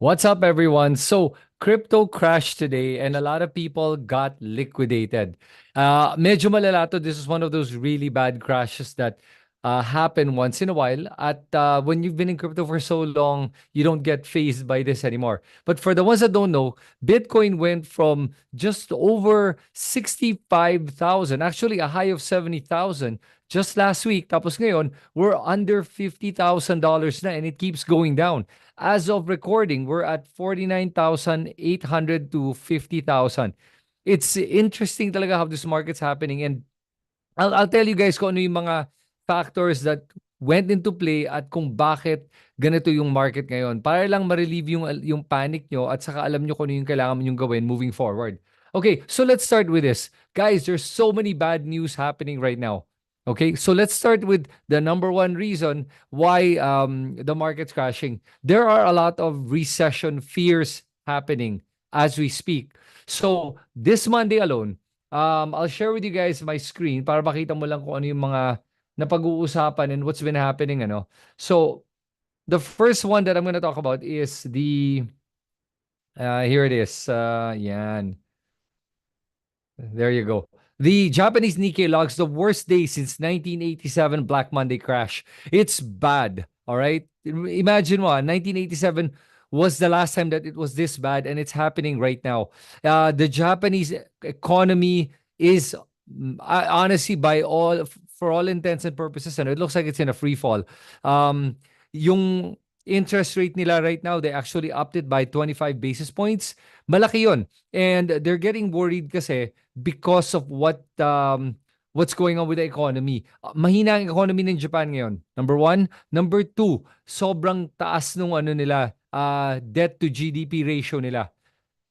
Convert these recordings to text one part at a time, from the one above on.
What's up, everyone? So, crypto crashed today and a lot of people got liquidated. Medyo malala to. This is one of those really bad crashes that happen once in a while. At when you've been in crypto for so long, you don't get phased by this anymore. But for the ones that don't know, Bitcoin went from just over 65,000, actually a high of 70,000 just last week. Tapos ngayon, we're under $50,000 na and it keeps going down. As of recording, we're at 49,800 to 50,000. It's interesting talaga how this market's happening. And I'll tell you guys kung ano yung mga factors that went into play at kung bakit ganito yung market ngayon. Para lang ma-relieve yung panic nyo at saka alam nyo kung ano yung kailangan nyo gawin moving forward. Okay, so let's start with this. Guys, there's so many bad news happening right now. Okay, so let's start with the number one reason why the market's crashing. There are a lot of recession fears happening as we speak. So this Monday alone, I'll share with you guys my screen para makita mo lang kung ano yung mga napag-uusapan and what's been happening. So the first one that I'm going to talk about is here it is. Yan. There you go. The Japanese Nikkei logs the worst day since 1987 Black Monday crash. It's bad, all right? Imagine 1987 was the last time that it was this bad and it's happening right now. The Japanese economy is honestly for all intents and purposes, and it looks like it's in a free fall. Yung interest rate nila right now, they actually upped it by 25 basis points. Malaki yun. And they're getting worried kasi because of what's going on with the economy. Mahina ang economy ng Japan ngayon. Number one. Number two, sobrang taas nung debt to GDP ratio nila.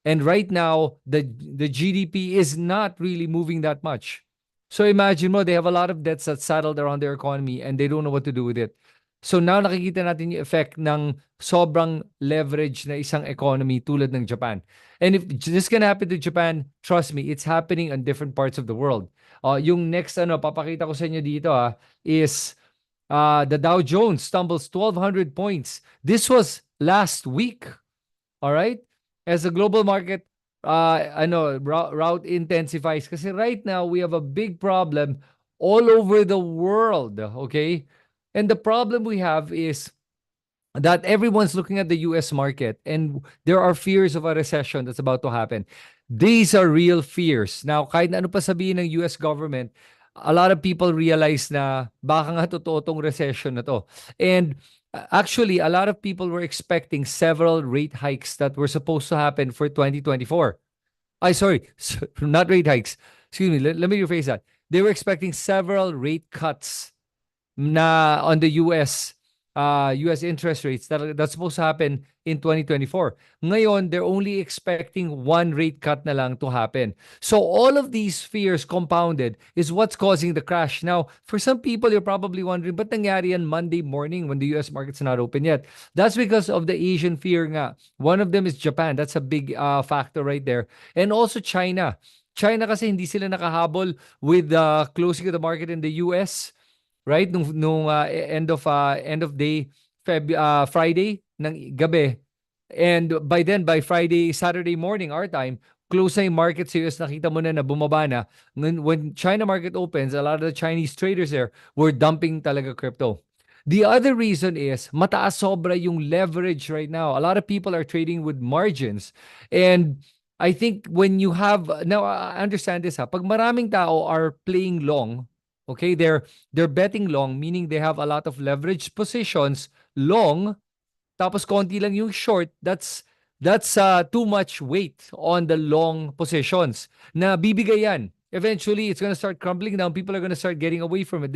And right now, the GDP is not really moving that much. So imagine mo, they have a lot of debts that's saddled around their economy and they don't know what to do with it. So now nakikita natin yung effect ng sobrang leverage na isang economy tulad ng Japan. And if this can happen to Japan, trust me, it's happening on different parts of the world. Yung next papakita ko sa inyo dito is the Dow Jones stumbles 1,200 points. This was last week. All right? As the global market route intensifies kasi right now we have a big problem all over the world, okay? And the problem we have is that everyone's looking at the US market and there are fears of a recession that's about to happen. These are real fears. Now, kahit na ano pa sabihin ng US government, a lot of people realize na baka nga totoo tong recession na to. And actually, a lot of people were expecting several rate hikes that were supposed to happen for 2024. Sorry, not rate hikes. Excuse me, let me rephrase that. They were expecting several rate cuts na on the US interest rates that's supposed to happen in 2024. Ngayon, they're only expecting one rate cut na lang to happen. So all of these fears compounded is what's causing the crash. Now, for some people, you're probably wondering, ba't nangyari yan Monday morning when the US market's not open yet? That's because of the Asian fear nga. One of them is Japan. That's a big factor right there. And also China. China kasi hindi sila nakahabol with the closing of the market in the US. Right? Nung end of day Friday ng gabi. And by Saturday morning, our time, close na yung market sa US, nakita mo na bumaba na. When China market opens, a lot of the Chinese traders there were dumping talaga crypto. The other reason is mataas sobra yung leverage right now. A lot of people are trading with margins. And I think when you have, now I understand this pag maraming tao are playing long, okay, they're betting long, meaning they have a lot of leverage positions long, tapos konti lang yung short. That's too much weight on the long positions na bibigay yan. Eventually, it's going to start crumbling down. People are going to start getting away from it.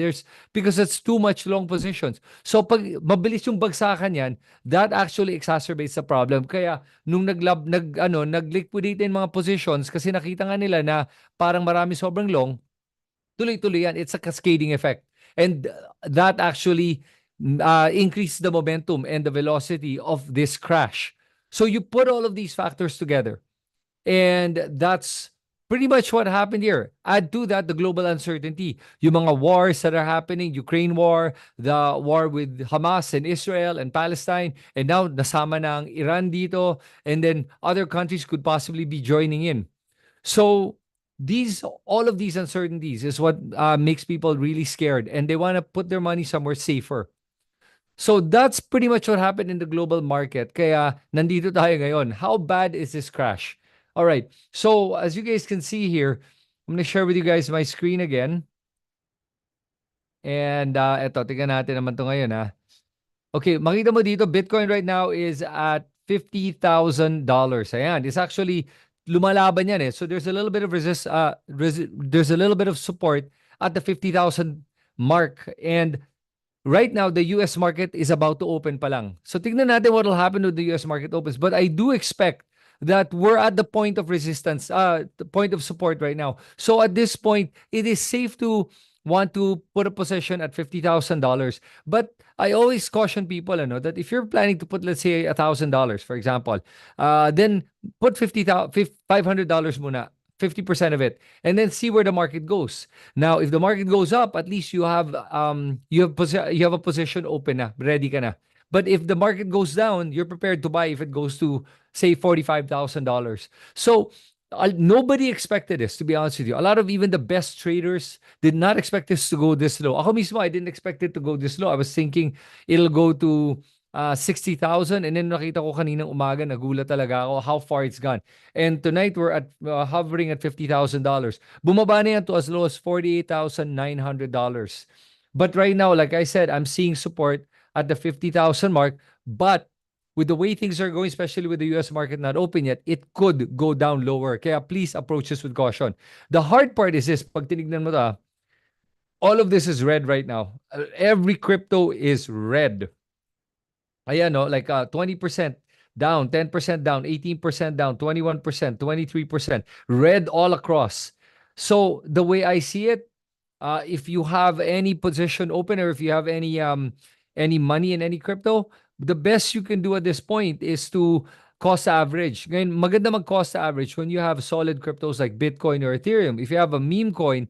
Because it's too much long positions. So pag mabilis yung bagsakan yan, that actually exacerbates the problem. Kaya nung nag-liquidate yung mga positions kasi nakita nga nila na parang marami sobrang long, tuloy-tuloy yan. It's a cascading effect. And that actually increases the momentum and the velocity of this crash. So you put all of these factors together. And that's pretty much what happened here. Add to that the global uncertainty. Yung mga wars that are happening, Ukraine war, the war with Hamas and Israel and Palestine, and now nasama na ang Iran dito, and then other countries could possibly be joining in. So all of these uncertainties is what makes people really scared, and they want to put their money somewhere safer. So that's pretty much what happened in the global market. Kaya nandito tayo ngayon. How bad is this crash? All right. So as you guys can see here, I'm going to share with you guys my screen again. And eto, tingnan natin naman to ngayon ha. Okay, makita mo dito, Bitcoin right now is at $50,000. Ayan, it's actually lumalaban yan eh. So there's a little bit of there's a little bit of support at the 50,000 mark. And right now, the US market is about to open pa lang. So tignan natin what will happen when the US market opens. But I do expect that we're at the point of resistance, the point of support right now. So at this point, it is safe to want to put a position at $50,000. But I always caution people, that if you're planning to put, let's say, $1,000, for example, then put $500 muna. 50% of it, and then see where the market goes. Now, if the market goes up, at least you have a position open na, ready ka na. But if the market goes down, you're prepared to buy if it goes to, say, $45,000. So nobody expected this, to be honest with you. A lot of even the best traders did not expect this to go this low. Ako mismo, I didn't expect it to go this low. I was thinking it'll go to 60,000, and then nakita ko kaninang umaga, nagulat talaga ako how far it's gone. And tonight we're at hovering at $50,000. Bumaba na yan to as low as $48,900. But right now, like I said, I'm seeing support at the 50,000 mark. But with the way things are going, especially with the US market not open yet, it could go down lower. Kaya please approach this with caution. The hard part is this, pag tinignan mo ta, all of this is red right now. Every crypto is red. Ayan, no? Like 20% down, 10% down, 18% down, 21%, 23%. Red all across. So the way I see it, if you have any position open or if you have any money in any crypto, the best you can do at this point is to cost average. Ngayon, maganda mag-cost average when you have solid cryptos like Bitcoin or Ethereum. If you have a meme coin,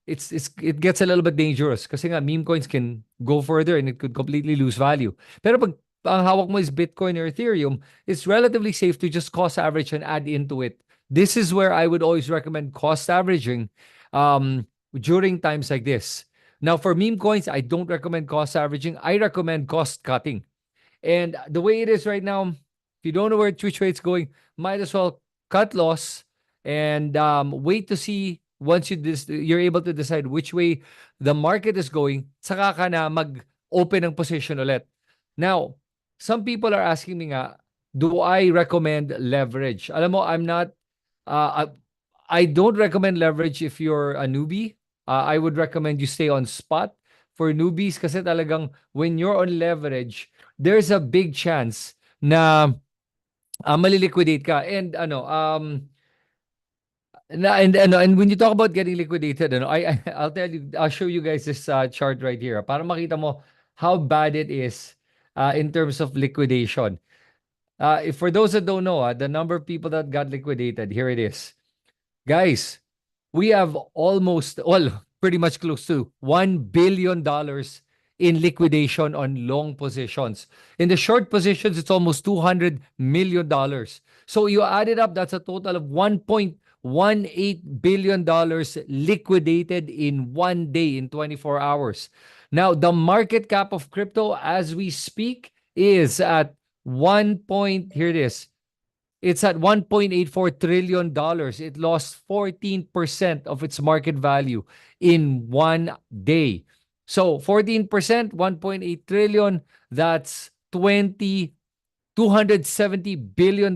it gets a little bit dangerous kasi nga meme coins can go further and it could completely lose value. Pero pag ang hawak mo is Bitcoin or Ethereum, it's relatively safe to just cost average and add into it. This is where I would always recommend cost averaging during times like this. Now, for meme coins, I don't recommend cost averaging. I recommend cost cutting. And the way it is right now, if you don't know where which way it's going, might as well cut loss and wait to see once you're able to decide which way the market is going, saka ka na mag-open ng position ulit. Now, some people are asking me nga, do I recommend leverage? Alam mo, I don't recommend leverage if you're a newbie. I would recommend you stay on spot. For newbies, kasi talagang when you're on leverage, there's a big chance na maliliquidate ka. And and when you talk about getting liquidated, I'll show you guys this chart right here para makita mo how bad it is in terms of liquidation. If for those that don't know, the number of people that got liquidated, here it is. Guys, we have pretty much close to $1 billion in liquidation on long positions. In the short positions, it's almost $200 million. So you add it up, that's a total of $1.18 billion liquidated in one day, in 24 hours. Now, the market cap of crypto as we speak is at here it is. It's at $1.84 trillion. It lost 14% of its market value in one day. So 14%, 1.8 trillion, that's $270 billion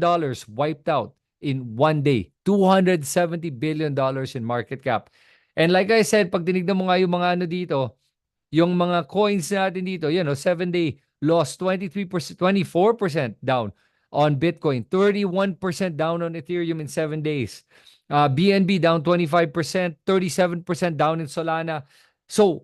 wiped out in one day. $270 billion in market cap. And like I said, pag tinignan mo nga yung mga dito, yung mga coins natin dito, 7-day loss, 24% down on Bitcoin, 31% down on Ethereum in 7 days. BNB down 25%, 37% down in Solana. So,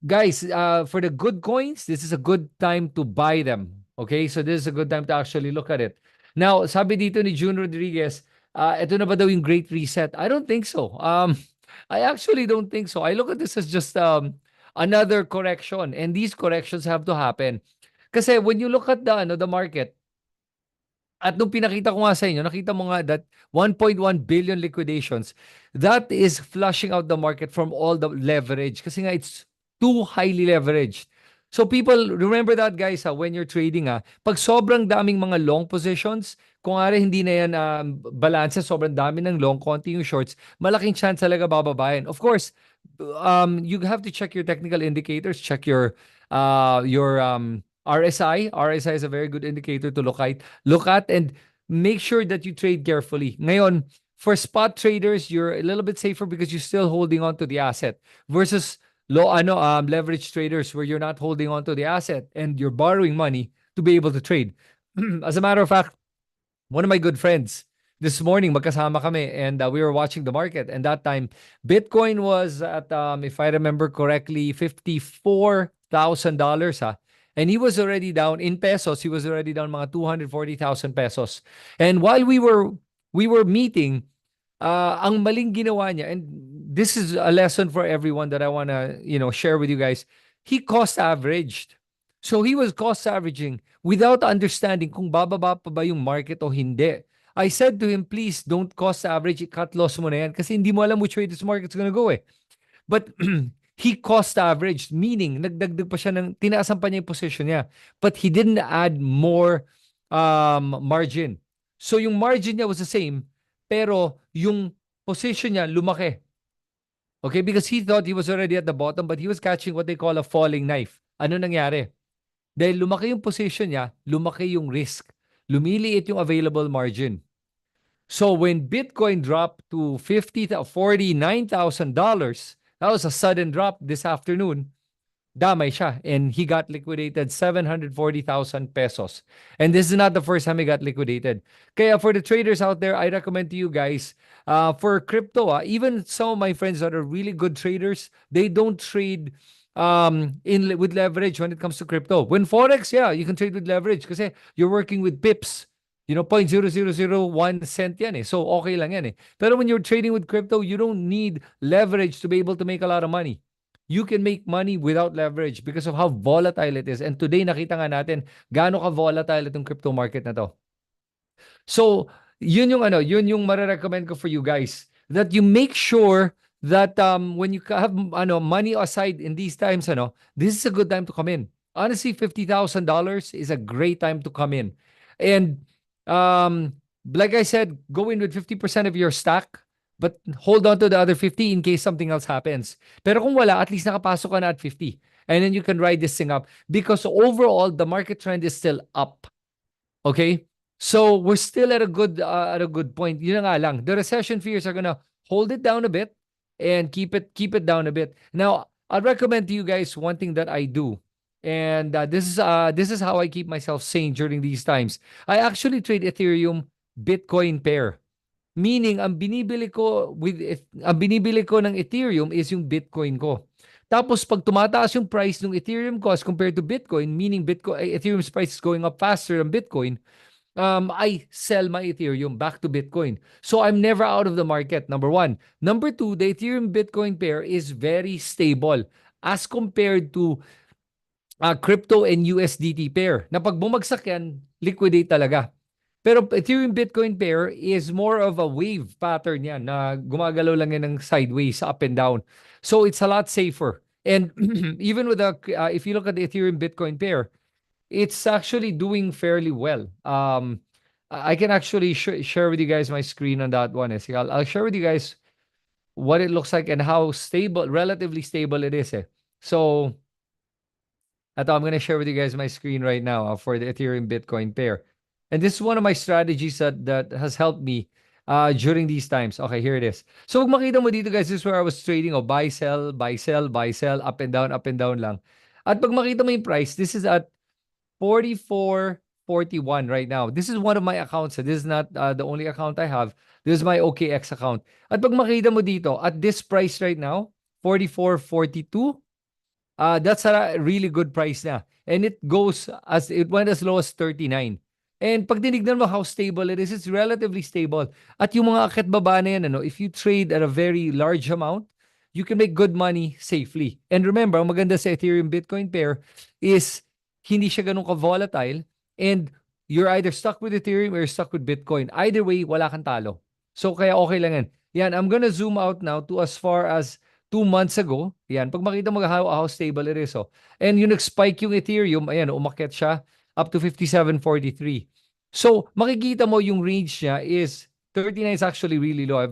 guys, for the good coins, this is a good time to buy them. Okay? So, this is a good time to actually look at it. Now, sabi dito ni June Rodriguez, ito na ba daw yung great reset? I don't think so. I actually don't think so. I look at this as just another correction, and these corrections have to happen. Kasi when you look at the market, at nung pinakita ko nga sa inyo, nakita mo nga that 1.1 billion liquidations, that is flushing out the market from all the leverage. Kasi nga, it's too highly leveraged. So people, remember that guys, when you're trading, pag sobrang daming mga long positions, kung nga hindi na yan balance, sobrang dami ng long, konti yung shorts, malaking chance talaga bababayan. Of course, you have to check your technical indicators, check your RSI. RSI is a very good indicator to look at and make sure that you trade carefully. Ngayon, for spot traders, you're a little bit safer because you're still holding on to the asset versus leverage traders where you're not holding on to the asset and you're borrowing money to be able to trade. As a matter of fact, one of my good friends this morning, magkasama kami, and we were watching the market. And that time, Bitcoin was at, if I remember correctly, $54,000. And he was already down in pesos. He was already down mga 240,000 pesos. And while we were meeting, ang maling ginawa niya, and this is a lesson for everyone that I wanna share with you guys. He cost averaged. So he was cost averaging without understanding kung bababa pa ba yung market o hindi. I said to him, please don't cost average, cut loss mo na yan kasi hindi mo alam which way this market's gonna go eh. But he cost averaged, meaning nagdagdag pa siya tinaasan pa niya yung position niya. But he didn't add more margin. So yung margin niya was the same, pero yung position niya lumaki. Okay, because he thought he was already at the bottom, but he was catching what they call a falling knife. Ano nangyari? Dahil lumaki yung position niya, lumaki yung risk. Lumiliit yung available margin. So when Bitcoin dropped to $49,000, that was a sudden drop this afternoon. Damay siya. And he got liquidated 740,000 pesos. And this is not the first time he got liquidated. Kaya for the traders out there, I recommend to you guys, for crypto, even some of my friends that are really good traders, they don't trade with leverage when it comes to crypto. When Forex, yeah, you can trade with leverage kasi you're working with pips. 0.0001 cent yan eh. So, okay lang yan eh. Pero when you're trading with crypto, you don't need leverage to be able to make a lot of money. You can make money without leverage because of how volatile it is. And today, nakita nga natin gaano ka-volatile itong crypto market na to. So, yun yung marirecommend ko for you guys. That you make sure that when you have money aside in these times, this is a good time to come in. Honestly, $50,000 is a great time to come in. And like I said, go in with 50% of your stack, but hold on to the other 50 in case something else happens. Pero kung wala, at least nakapasok ka na at 50. And then you can ride this thing up because overall, the market trend is still up. Okay? So we're still at a good point. Yun na nga lang. The recession fears are gonna hold it down a bit and keep it down a bit. Now, I'd recommend to you guys one thing that I do. And this is how I keep myself sane during these times. I actually trade Ethereum Bitcoin pair. Meaning, ang binibili ko ng Ethereum is yung Bitcoin ko. Tapos, pag tumataas yung price ng Ethereum ko as compared to Bitcoin, meaning Ethereum's price is going up faster than Bitcoin, I sell my Ethereum back to Bitcoin. So, I'm never out of the market, number one. Number two, the Ethereum Bitcoin pair is very stable as compared to crypto and USDT pair. Na pag bumagsak yan, liquidate talaga. Pero Ethereum Bitcoin pair is more of a wave pattern yan na gumagalaw lang yan ng sideways, up and down. So it's a lot safer. And even with if you look at the Ethereum Bitcoin pair, it's actually doing fairly well. I can actually share with you guys my screen on that one. I'll share with you guys what it looks like and how relatively stable it is. So, I'm going to share with you guys my screen right now for the Ethereum Bitcoin pair. And this is one of my strategies that has helped me during these times. Okay, here it is. So, kung makita mo dito guys, this is where I was trading. Buy, sell, buy, sell, buy, sell, up and down lang. At pag makita mo yung price, this is at 44.41 right now. This is one of my accounts. This is not the only account I have. This is my OKX account. At pag makita mo dito, at this price right now, 44.42, that's a really good price na. And it went as low as 39. And pag tinignan mo how stable it is, it's relatively stable. At yung mga akit baba na yan, if you trade at a very large amount, you can make good money safely. And remember, ang maganda sa Ethereum Bitcoin pair is hindi siya ganun ka-volatile and you're either stuck with Ethereum or you're stuck with Bitcoin. Either way, wala kang talo. So kaya okay lang yan. Yan, I'm gonna zoom out now to as far as 2 months ago. Yan, pag makita mo how stable it is. Oh. And yung nag-spike yung Ethereum, ayan, umakyat siya up to 57.43. So, makikita mo yung range niya is 39 is actually really low.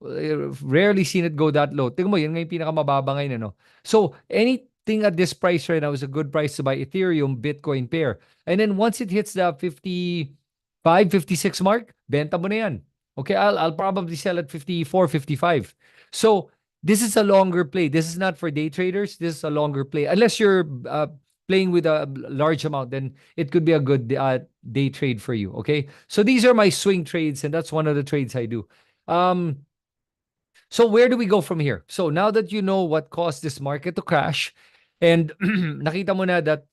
I've rarely seen it go that low. Tingnan mo, yun nga yung pinakamababa ngayon, ano? So, anything at this price right now is a good price to buy Ethereum, Bitcoin pair. And then once it hits the 55, 56 mark, benta mo na yan. Okay, I'll probably sell at 54, 55. So, this is a longer play. This is not for day traders. This is a longer play. Unless you're playing with a large amount, then it could be a good day trade for you. Okay, so these are my swing trades, and that's one of the trades I do. So where do we go from here? So now that you know what caused this market to crash, and nakita mo na that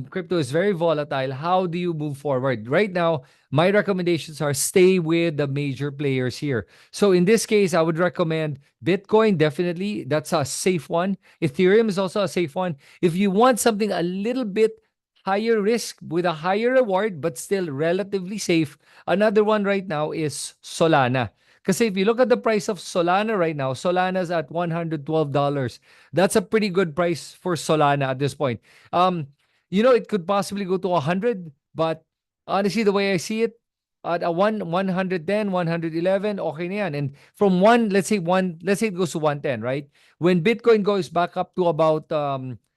crypto is very volatile, how do you move forward? Right now, my recommendations are stay with the major players here. So in this case, I would recommend Bitcoin, definitely. That's a safe one. Ethereum is also a safe one. If you want something a little bit higher risk with a higher reward, but still relatively safe, another one right now is Solana. Kasi if you look at the price of Solana right now, Solana's at $112. That's a pretty good price for Solana at this point. It could possibly go to 100, but honestly, the way I see it, at a 110, 111, okay na yan. And from let's say it goes to 110, right? When Bitcoin goes back up to about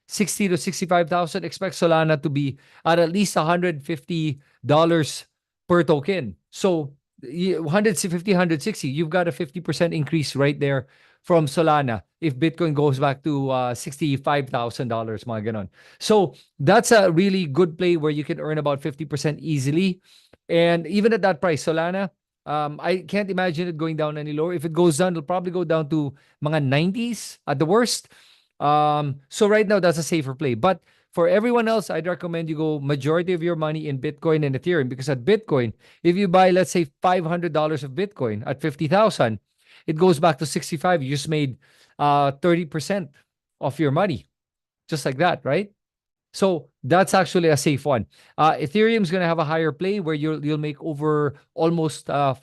60 to 65,000, expect Solana to be at least $150 per token. So 150, 160, you've got a 50% increase right there from Solana if Bitcoin goes back to $65,000, mga ganon. So that's a really good play where you can earn about 50% easily. And even at that price, Solana, I can't imagine it going down any lower. If it goes down, it'll probably go down to mga 90s at the worst. So right now, that's a safer play. But for everyone else, I'd recommend you go majority of your money in Bitcoin and Ethereum, because at Bitcoin, if you buy, let's say, $500 of Bitcoin at 50,000, it goes back to 65. You just made 30% of your money, just like that, right? So that's actually a safe one. Ethereum is going to have a higher play where you'll make over almost 40,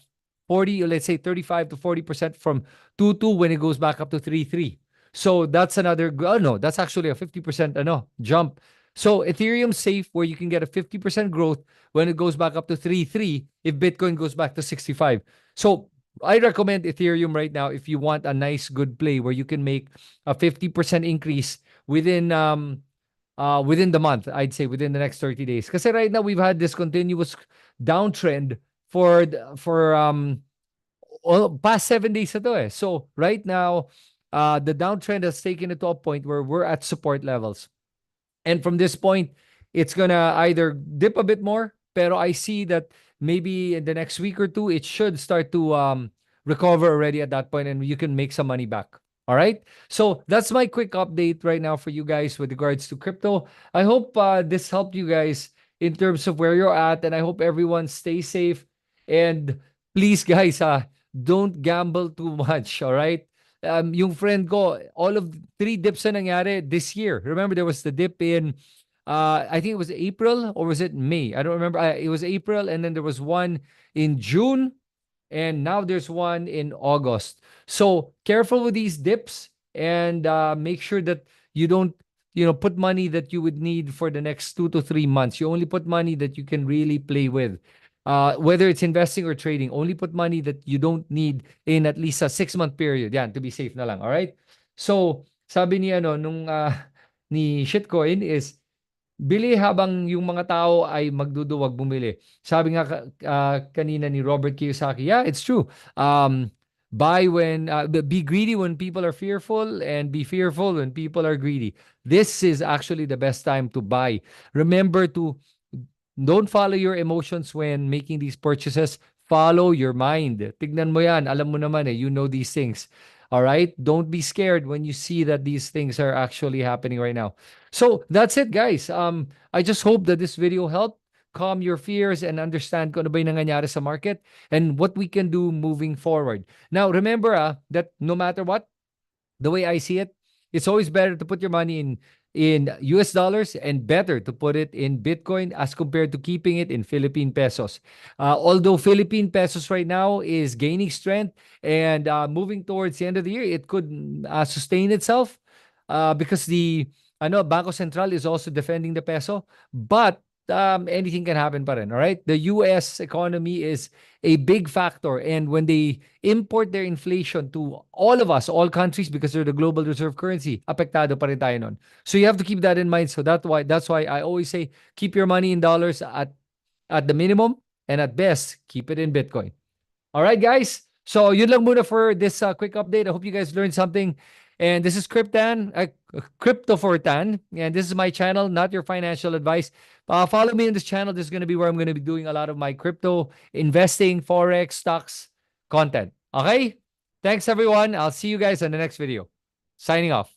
or let's say 35 to 40% from 2.2 when it goes back up to 3.3. So that's another, no, that's actually a 50% jump. So Ethereum's safe where you can get a 50% growth when it goes back up to 3.3 if Bitcoin goes back to 65. So I recommend Ethereum right now if you want a nice, good play where you can make a 50% increase within the month, I'd say within the next 30 days. Because right now we've had this continuous downtrend for past 7 days ito eh. So right now, the downtrend has taken it to a point where we're at support levels. And from this point, it's gonna either dip a bit more, pero I see that maybe in the next week or two, it should start to recover already at that point, and you can make some money back. All right. So that's my quick update right now for you guys with regards to crypto. I hope this helped you guys in terms of where you're at, and I hope everyone stays safe. And please, guys, don't gamble too much. All right. Yung friend ko, all of 3 dips na nangyari this year. Remember, there was the dip in, I think it was April, or was it May? I don't remember. It was April, and then there was one in June, and now there's one in August. So careful with these dips, and make sure that you don't, put money that you would need for the next 2 to 3 months. You only put money that you can really play with. Whether it's investing or trading, only put money that you don't need in at least a 6-month period. Yan, to be safe na lang. All right? So, sabi ni ni shitcoin is, bili habang yung mga tao ay magduduwag bumili. Sabi nga kanina ni Robert Kiyosaki, yeah, it's true. Be greedy when people are fearful, and be fearful when people are greedy. This is actually the best time to buy. Remember to don't follow your emotions when making these purchases. Follow your mind. Tignan mo yan. Alam mo naman you know these things. All right? Don't be scared when you see that these things are actually happening right now. So that's it, guys. I just hope that this video helped. calm your fears and understand kung ano ba yung nangyayari sa market and what we can do moving forward. Now, remember that no matter what, the way I see it, it's always better to put your money in US dollars and better to put it in Bitcoin as compared to keeping it in Philippine pesos. Although Philippine pesos right now is gaining strength and moving towards the end of the year, it could sustain itself because the Banco Central is also defending the peso. But anything can happen pa rin, all right? The US economy is a big factor. And when they import their inflation to all of us, all countries, because they're the global reserve currency, apektado pa rin tayo nun. So you have to keep that in mind. So that's why I always say keep your money in dollars at the minimum, and at best, keep it in Bitcoin. All right, guys. So yun lang muna for this quick update. I hope you guys learned something. And this is Crypto for Tan. And this is my channel, not your financial advice. Follow me in this channel. This is going to be where I'm going to be doing a lot of my crypto investing, forex, stocks content. Okay? Thanks, everyone. I'll see you guys on the next video. Signing off.